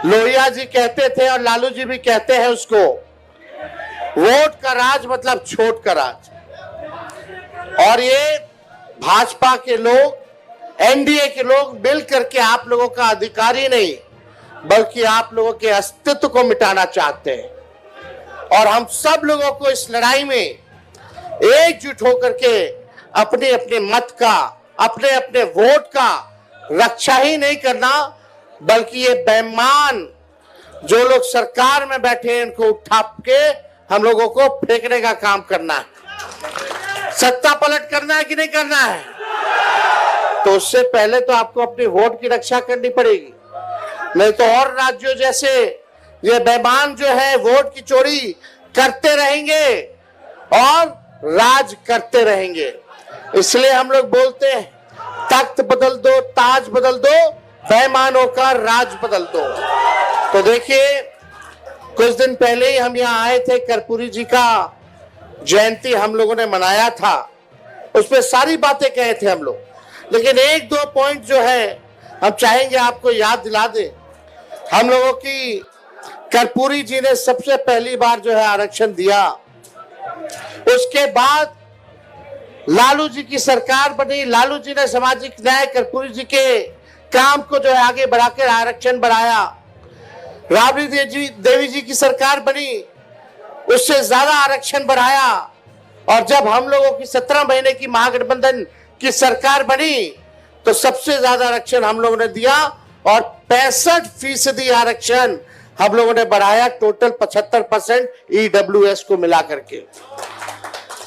लोहिया जी कहते थे और लालू जी भी कहते हैं उसको, वोट का राज मतलब छोट का राज। और ये भाजपा के लोग, एनडीए के लोग मिल करके आप लोगों का अधिकारी नहीं बल्कि आप लोगों के अस्तित्व को मिटाना चाहते हैं। और हम सब लोगों को इस लड़ाई में एकजुट होकर के अपने अपने मत का, अपने अपने वोट का रक्षा ही नहीं करना बल्कि ये बेईमान जो लोग सरकार में बैठे हैं इनको उठा के हम लोगों को फेंकने का काम करना है। सत्ता पलट करना है कि नहीं करना है? तो उससे पहले तो आपको अपने वोट की रक्षा करनी पड़ेगी, नहीं तो और राज्यों जैसे ये बेईमान जो है वोट की चोरी करते रहेंगे और राज करते रहेंगे। इसलिए हम लोग बोलते हैं तख्त बदल दो, ताज बदल दो, बेईमानों का राज बदल दो। तो देखिए, कुछ दिन पहले ही हम यहाँ आए थे, कर्पूरी जी का जयंती हम लोगों ने मनाया था, उसमें सारी बातें कहे थे हम लोग, लेकिन एक दो पॉइंट जो है हम चाहेंगे आपको याद दिला दे। हम लोगों की कर्पूरी जी ने सबसे पहली बार जो है आरक्षण दिया, उसके बाद लालू जी की सरकार बनी, लालू जी ने सामाजिक न्याय कर्पूरी जी के काम को जो है आगे बढ़ाकर आरक्षण बढ़ाया। राबड़ी देवी जी की सरकार बनी, उससे ज्यादा आरक्षण बढ़ाया। और जब हम लोगों की 17 महीने की महागठबंधन की सरकार बनी तो सबसे ज्यादा आरक्षण हम लोगों ने दिया और 65% आरक्षण हम लोगों ने बढ़ाया, टोटल 75% EWS को मिला करके।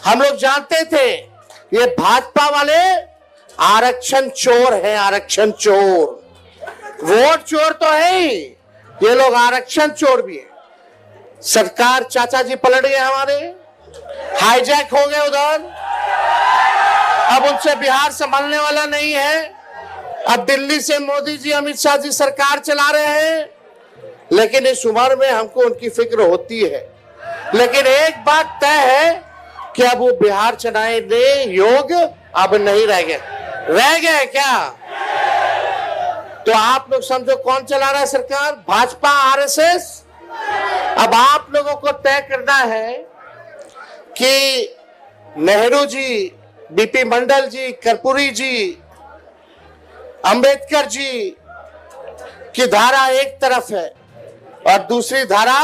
हम लोग जानते थे ये भाजपा वाले आरक्षण चोर हैं, आरक्षण चोर, वोट चोर तो है ही, ये लोग आरक्षण चोर भी है। सरकार चाचा जी पलट गए हमारे, हाईजैक हो गए उधर, अब उनसे बिहार संभालने वाला नहीं है। अब दिल्ली से मोदी जी, अमित शाह जी सरकार चला रहे हैं, लेकिन इस उम्र में हमको उनकी फिक्र होती है। लेकिन एक बात तय है कि अब वो बिहार चलाने योग्य अब नहीं रह गए। रह गए क्या? तो आप लोग समझो कौन चला रहा है सरकार? भाजपा, आरएसएस। अब आप लोगों को तय करना है कि नेहरू जी, बीपी मंडल जी, कर्पूरी जी, अंबेडकर जी की धारा एक तरफ है और दूसरी धारा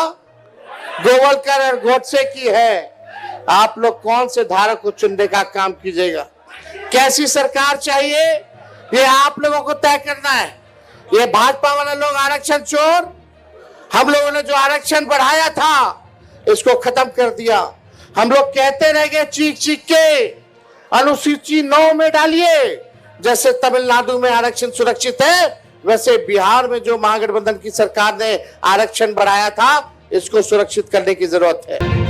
गोवलकर और गोडसे की है। आप लोग कौन से धारा को चुनने का काम कीजिएगा? कैसी सरकार चाहिए ये आप लोगों को तय करना है। ये भाजपा वाले लोग आरक्षण चोर, हम लोगों ने जो आरक्षण बढ़ाया था इसको खत्म कर दिया। हम लोग कहते रह गए चीख चीख के, अनुसूची 9 में डालिए। जैसे तमिलनाडु में आरक्षण सुरक्षित है, वैसे बिहार में जो महागठबंधन की सरकार ने आरक्षण बढ़ाया था इसको सुरक्षित करने की जरूरत है।